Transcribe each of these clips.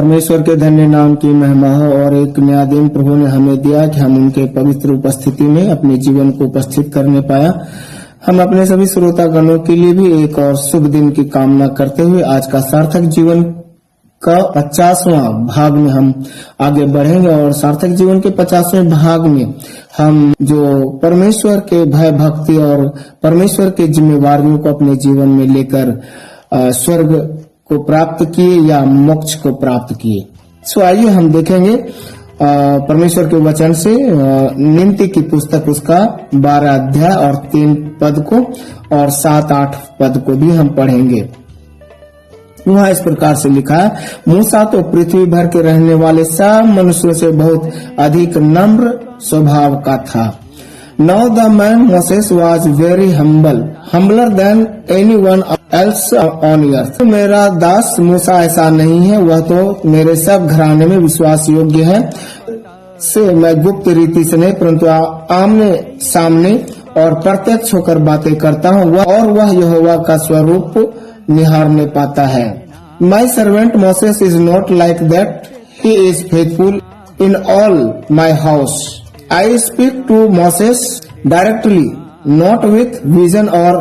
परमेश्वर के धन्य नाम की महिमा हो और एक नया दिन प्रभु ने हमें दिया कि हम उनके पवित्र उपस्थिति में अपने जीवन को उपस्थित करने पाया। हम अपने सभी श्रोतागणों के लिए भी एक और शुभ दिन की कामना करते हुए आज का सार्थक जीवन का 50वां भाग में हम आगे बढ़ेंगे और सार्थक जीवन के 50वें भाग में हम जो परमेश्वर के भय भक्ति और परमेश्वर के जिम्मेवारियों को अपने जीवन में लेकर स्वर्ग को प्राप्त किए या मोक्ष को प्राप्त किए। सो आइए हम देखेंगे परमेश्वर के वचन से नीति की पुस्तक उसका 12 अध्याय और 3 पद को और 7-8 पद को भी हम पढ़ेंगे। वहाँ इस प्रकार से लिखा है, मूसा तो पृथ्वी भर के रहने वाले सब मनुष्यों से बहुत अधिक नम्र स्वभाव का था। Now the man Moses was very humble, humbler than anyone else on earth. मेरा दास मूसा ऐसा नहीं है, वह तो मेरे सब घराने में विश्वास योग्य है। से मैं गुप्त रीति से नहीं परंतु आमने सामने और प्रत्यक्ष होकर बातें करता हूँ और वह यहोवा का स्वरूप निहारने पाता है। My servant Moses is not like that. He is faithful in all my house. I speak to Moses directly, not with vision or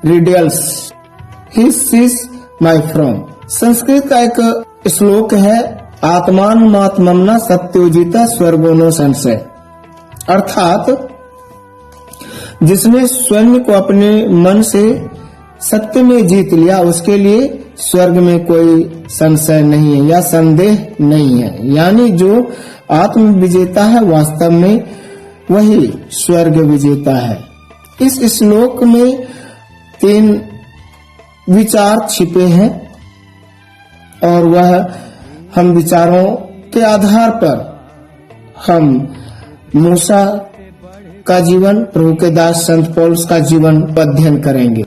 riddles. He sees my front. Sanskrit का एक श्लोक है, आत्मान मात्मना सत्योजिता स्वर्गोनो संशय, अर्थात जिसने स्वयं को अपने मन से सत्य में जीत लिया उसके लिए स्वर्ग में कोई संशय नहीं है या संदेह नहीं है। यानी जो आत्म विजेता है वास्तव में वही स्वर्ग विजेता है। इस श्लोक में 3 विचार छिपे हैं और वह हम विचारों के आधार पर हम मूसा का जीवन, प्रभु के दास संत पौलुस का जीवन अध्ययन करेंगे।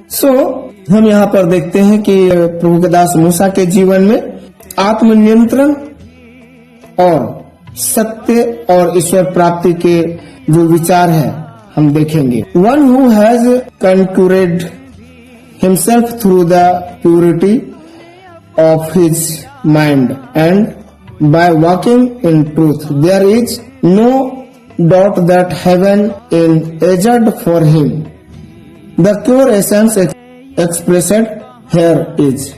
हम यहाँ पर देखते हैं कि प्रभु के दास मूसा के जीवन में आत्मनियंत्रण और सत्य और ईश्वर प्राप्ति के जो विचार है हम देखेंगे। One who has conquered himself through the purity of his mind and by walking in truth, there is no doubt that heaven is reserved for him. The pure essence expressed here is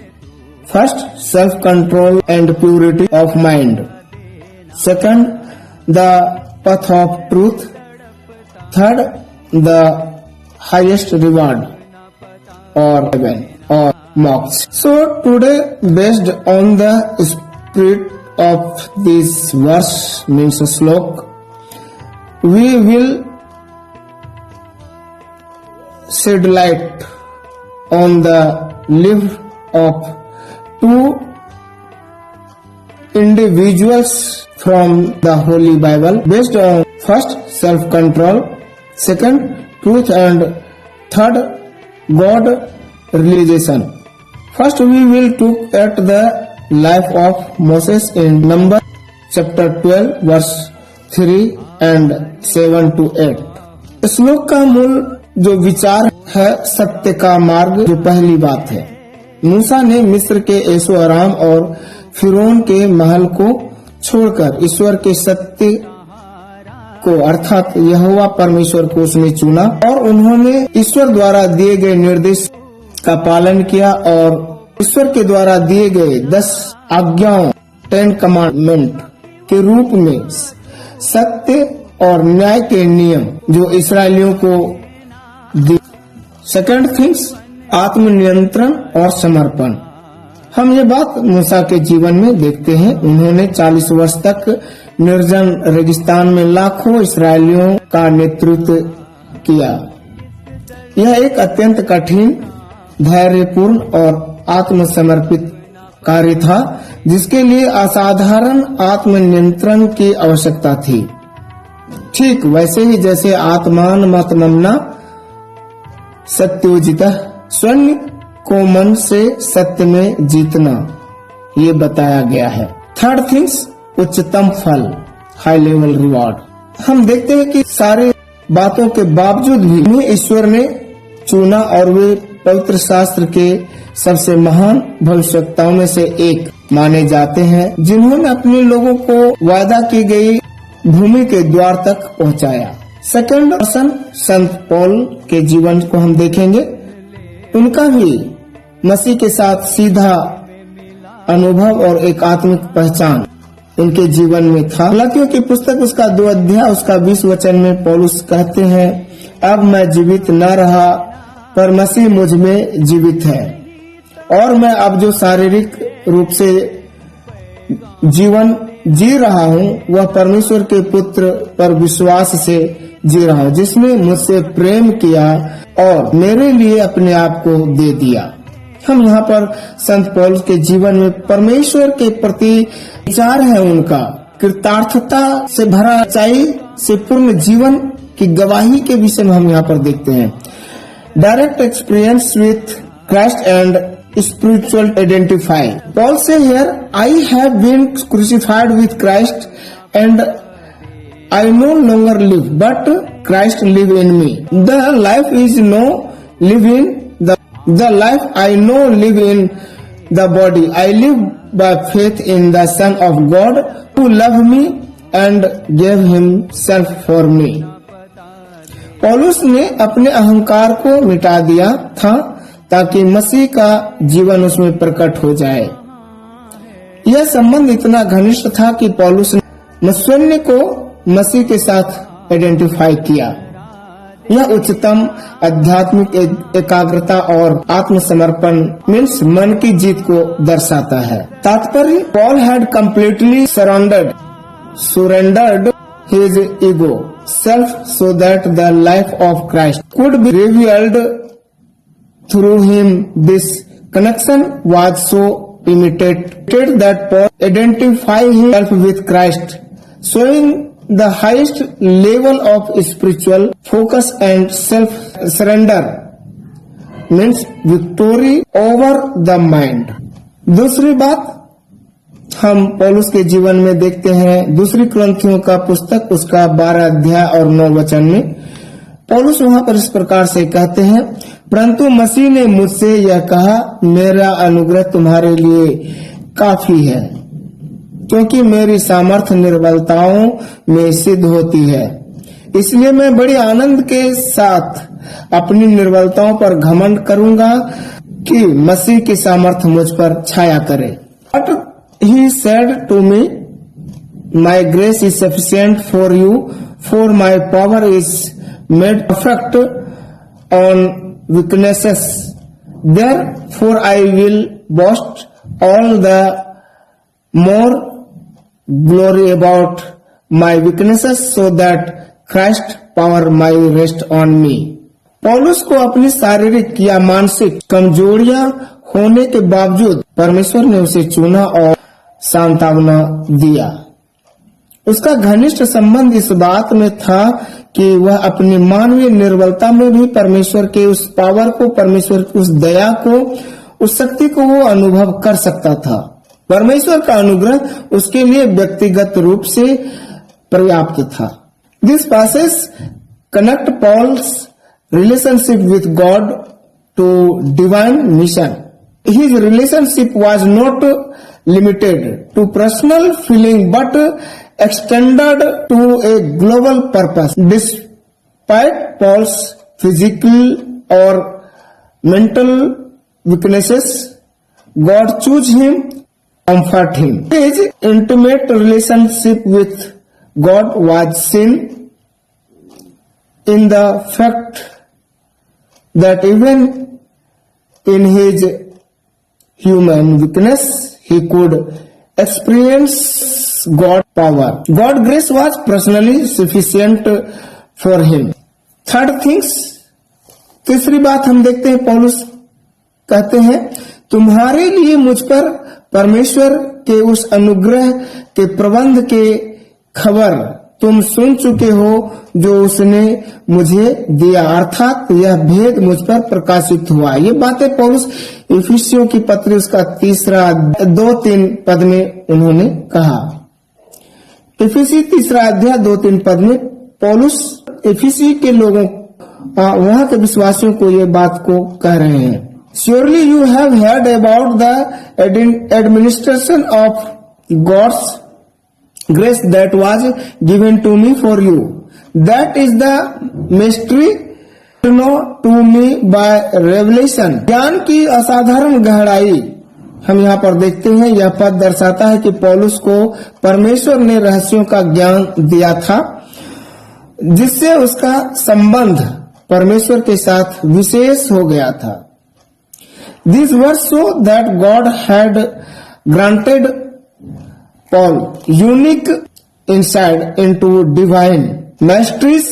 first self-control and purity of mind, second the path of truth, third the highest reward or heaven or moksha. So today, based on the spirit of this verse means slok, we will shed light on the life of 2 individuals from the Holy Bible based on first self-control, second truth and third God realization. First we will look at the life of Moses in Numbers chapter 12 verse 3 and 7 to 8। श्लोक का मूल जो विचार है सत्य का मार्ग, जो पहली बात है। मूसा ने मिस्र के ऐशो आराम और फिरौन के महल को छोड़कर ईश्वर के सत्य को अर्थात यहोवा परमेश्वर को उसने चुना और उन्होंने ईश्वर द्वारा दिए गए निर्देश का पालन किया और ईश्वर के द्वारा दिए गए 10 आज्ञाओं 10 कमांडमेंट के रूप में सत्य और न्याय के नियम जो इस्राएलियों को दिए। सेकंड थिंग्स आत्मनियंत्रण और समर्पण। हम ये बात मूसा के जीवन में देखते हैं। उन्होंने 40 वर्ष तक निर्जन रेगिस्तान में लाखों इस्राएलियों का नेतृत्व किया। यह एक अत्यंत कठिन, धैर्यपूर्ण और आत्मसमर्पित कार्य था जिसके लिए असाधारण आत्मनियंत्रण की आवश्यकता थी। ठीक वैसे ही जैसे आत्मान मतमना सत्योजिता, स्वयं को मन से सत्य में जीतना, ये बताया गया है। थर्ड थिंग्स उच्चतम फल, हाई लेवल रिवॉर्ड। हम देखते हैं कि सारे बातों के बावजूद भी ईश्वर ने चुना और वे पवित्र शास्त्र के सबसे महान भविष्यवक्ताओं में से एक माने जाते हैं, जिन्होंने अपने लोगों को वादा की गई भूमि के द्वार तक पहुंचाया। सेकंड पर्सन संत पौल के जीवन को हम देखेंगे। उनका भी मसीह के साथ सीधा अनुभव और एक आत्मिक पहचान उनके जीवन में था। गलातियों की पुस्तक उसका 2 अध्याय उसका 20 वचन में पौलुस कहते हैं, अब मैं जीवित न रहा पर मसीह मुझ में जीवित है, और मैं अब जो शारीरिक रूप से जीवन जी रहा हूँ वह परमेश्वर के पुत्र पर विश्वास से जी रहा हूँ, जिसने मुझसे प्रेम किया और मेरे लिए अपने आप को दे दिया। हम यहाँ पर संत पौल के जीवन में परमेश्वर के प्रति विचार है उनका, कृतार्थता से भरा सच्चाई से पूर्ण जीवन की गवाही के विषय में हम यहाँ पर देखते हैं। Direct experience with Christ and spiritual identify. Paul say here, I have been crucified with Christ and I no longer live, but Christ live in me. The life is no live in the life I know live in the body. I live by faith in the Son of God who loved me and gave himself for me. पौलुस ने अपने अहंकार को मिटा दिया था ताकि मसीह का जीवन उसमें प्रकट हो जाए। यह संबंध इतना घनिष्ठ था कि पौलुस ने मनुष्य को मसीह के साथ आइडेंटिफाई किया। यह उच्चतम आध्यात्मिक एकाग्रता और आत्मसमर्पण मीन्स मन की जीत को दर्शाता है। तात्पर्य, Paul had completely surrendered his ego self so that the life of Christ could be revealed through him. This connection was so immediate that Paul identified himself with Christ, showing the highest level of spiritual focus and self-surrender means victory over the mind. दूसरी बात हम पौलुस के जीवन में देखते हैं, दूसरी कुरिन्थियों का पुस्तक उसका 12 अध्याय और 9 वचन में पौलुस वहां पर इस प्रकार से कहते हैं, परंतु मसीह ने मुझसे यह कहा, मेरा अनुग्रह तुम्हारे लिए काफी है, क्योंकि मेरी सामर्थ्य निर्बलताओं में सिद्ध होती है। इसलिए मैं बड़े आनंद के साथ अपनी निर्बलताओं पर घमंड करूंगा कि मसीह की सामर्थ्य मुझ पर छाया करे। But he said to me, my grace is sufficient for you, for my power is made perfect on weaknesses. Therefore I will boast all the more glory about my weaknesses, so that Christ's power may rest on me. पौलुस को अपनी शारीरिक या मानसिक कमजोरियां होने के बावजूद परमेश्वर ने उसे चुना और सांत्वना दिया। उसका घनिष्ठ संबंध इस बात में था कि वह अपनी मानवीय निर्बलता में भी परमेश्वर के उस पावर को, परमेश्वर की उस दया को, उस शक्ति को वो अनुभव कर सकता था। परमेश्वर का अनुग्रह उसके लिए व्यक्तिगत रूप से पर्याप्त था। This passage connect Paul's relationship with God to divine mission. His relationship was not limited to personal feeling but extended to a global purpose. Despite Paul's physical or mental weaknesses, God chose him, comfort him. His intimate relationship with God was seen in the fact that even in his human weakness, he could experience God's power. God's grace was personally sufficient for him. Third things, तीसरी बात हम देखते हैं, पौलुस कहते हैं, तुम्हारे लिए मुझ पर परमेश्वर के उस अनुग्रह के प्रबंध के खबर तुम सुन चुके हो जो उसने मुझे दिया, अर्थात यह भेद मुझ पर प्रकाशित हुआ। ये बातें पौलुस इफिसियों की पत्री उसका 2-3 पद में उन्होंने कहा। इफिसी 3 अध्याय 2-3 पद में पौलुस इफिसी के लोगों वहां के विश्वासियों को ये बात को कह रहे हैं। Surely you have heard about the administration of God's grace that was given to me for you. That is the mystery known to me by revelation. ज्ञान की असाधारण गहराई हम यहाँ पर देखते हैं। यह पद दर्शाता है कि पौलुस को परमेश्वर ने रहस्यों का ज्ञान दिया था, जिससे उसका संबंध परमेश्वर के साथ विशेष हो गया था। These words show that God had granted Paul unique insight into divine mysteries,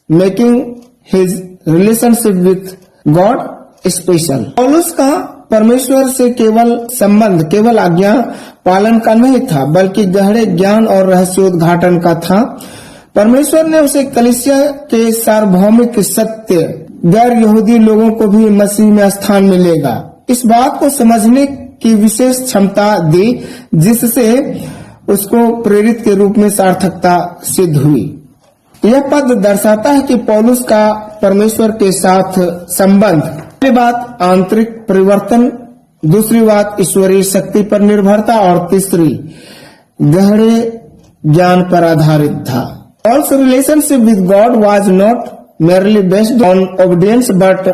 making his relationship with God special. पौलुस का परमेश्वर से केवल संबंध केवल आज्ञा पालन का नहीं था, बल्कि गहरे ज्ञान और रहस्योद्घाटन का था। परमेश्वर ने उसे कलीसिया के सार्वभौमिक सत्य, गैर यहूदी लोगों को भी मसीह में स्थान मिलेगा, इस बात को समझने की विशेष क्षमता दी, जिससे उसको प्रेरित के रूप में सार्थकता सिद्ध हुई। यह पद दर्शाता है कि पौलुस का परमेश्वर के साथ संबंध, पहली बात आंतरिक परिवर्तन, दूसरी बात ईश्वरीय शक्ति पर निर्भरता और तीसरी गहरे ज्ञान पर आधारित था। Paul's relationship with God was not merely based on obedience but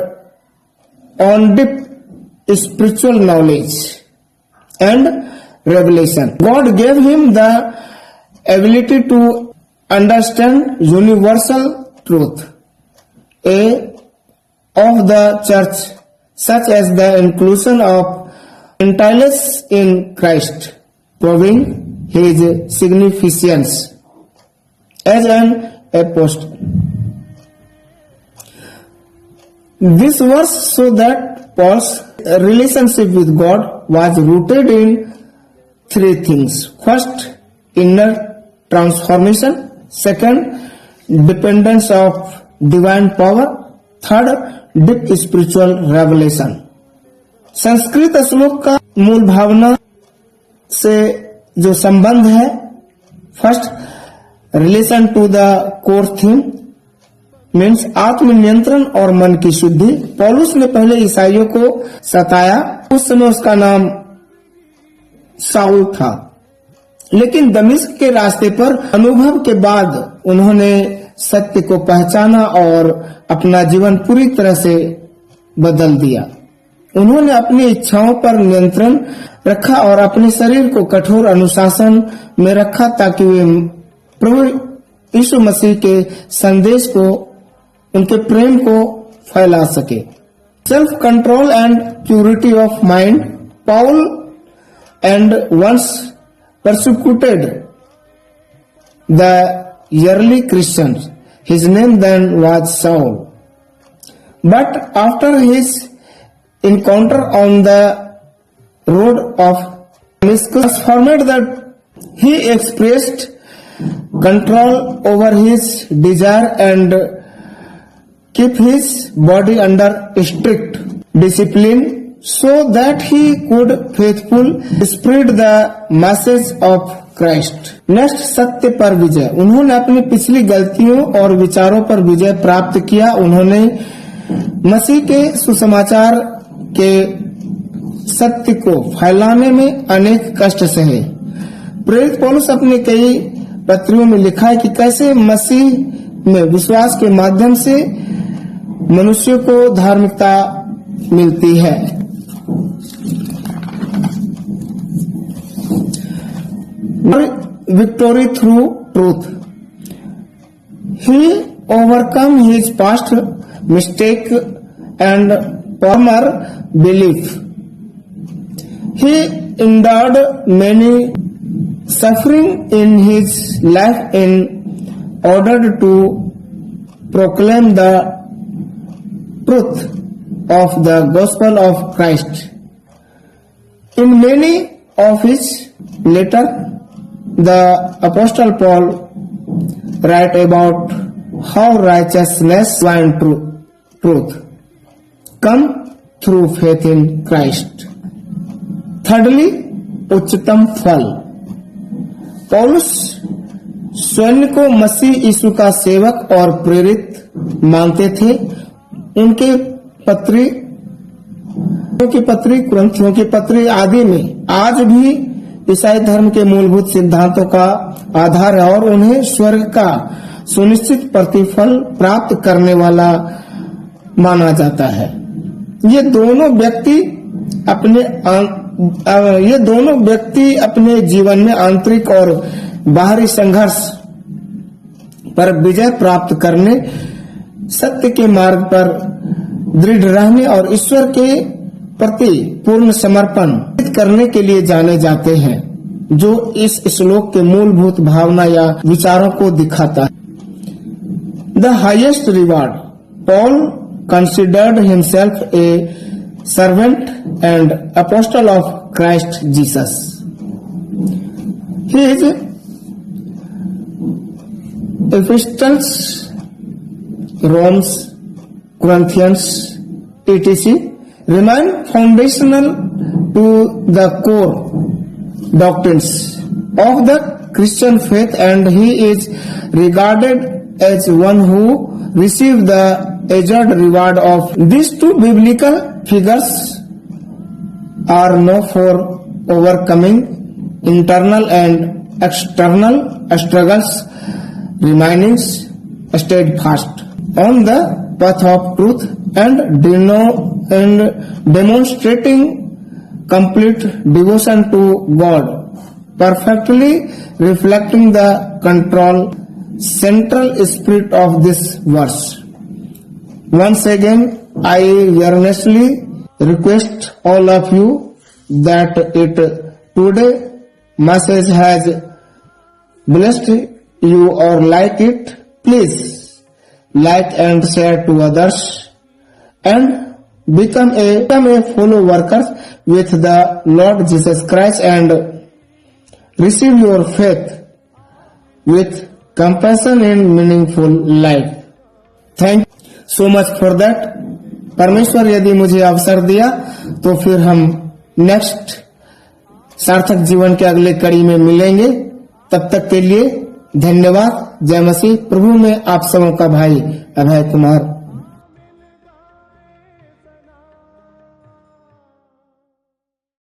on deep spiritual knowledge and revelation. God gave him the ability to understand universal truth of the church, such as the inclusion of Gentiles in Christ, proving his significance as an apostle. This verse shows that Paul's relationship with God was rooted in three things. First, inner transformation. Second, dependence of divine power. Third, deep spiritual revelation. Sanskrit श्लोक का मूल भावना से जो संबंध है, first relation to the core theme means आत्म नियंत्रण और मन की शुद्धि। पौलुस ने पहले ईसाइयों को सताया, उस समय उसका नाम साउल था, लेकिन दमिश्क के रास्ते पर अनुभव के बाद उन्होंने सत्य को पहचाना और अपना जीवन पूरी तरह से बदल दिया। उन्होंने अपनी इच्छाओं पर नियंत्रण रखा और अपने शरीर को कठोर अनुशासन में रखा, ताकि वे प्रभु यीशु मसीह के संदेश को, उनके प्रेम को फैला सके। Self control and purity of mind. Paul and once persecuted the early Christians. His name then was Saul. But after his encounter on the road of Damascus, found that he expressed control over his desire and keep his body under strict discipline, so that he could faithfully spread the message of Christ. Next, सत्य पर विजय। उन्होंने अपनी पिछली गलतियों और विचारों पर विजय प्राप्त किया। उन्होंने मसीह के सुसमाचार के सत्य को फैलाने में अनेक कष्ट सहे। प्रेरित पौलुस अपने कई पत्रियों में लिखा है कि कैसे मसीह में विश्वास के माध्यम से मनुष्य को धार्मिकता मिलती है। Victory through truth. He overcome his past mistake and former belief. He endured many suffering in his life in order to proclaim the truth of the gospel of Christ. In many of his letters, the Apostle Paul write about how righteousness and truth come through faith in Christ. Thirdly, उच्चतम फल। पौलुस स्वयं को मसीह यीशु का सेवक और प्रेरित मानते थे। उनके पत्री की पत्री, कुरिन्थियों की पत्री आदि में आज भी ईसाई धर्म के मूलभूत सिद्धांतों का आधार है और उन्हें स्वर्ग का सुनिश्चित प्रतिफल प्राप्त करने वाला माना जाता है। ये दोनों व्यक्ति अपने जीवन में आंतरिक और बाहरी संघर्ष पर विजय प्राप्त करने, सत्य के मार्ग पर दृढ़ रहने और ईश्वर के प्रति पूर्ण समर्पण करने के लिए जाने जाते हैं, जो इस श्लोक के मूलभूत भावना या विचारों को दिखाता है। The highest reward, Paul considered himself a servant and apostle of Christ Jesus. His epistles, Romans, Corinthians, etc. remain foundational to the core doctrines of the Christian faith, and he is regarded as one who received the aged reward of these two biblical figures are known for overcoming internal and external struggles, remaining steadfast on the path of truth and demonstrating complete devotion to God, perfectly reflecting the control central spirit of this verse. Once again, I earnestly request all of you that if today message has blessed you or like it, please like and share to others and become a fellow worker with the Lord Jesus Christ and receive your faith with compassion and meaningful life. Thank you so much for that. परमेश्वर यदि मुझे अवसर दिया तो फिर हम next सार्थक जीवन के अगले कड़ी में मिलेंगे। तब तक के लिए धन्यवाद। जय मसीह। प्रभु में आप सबों का भाई अभय कुमार।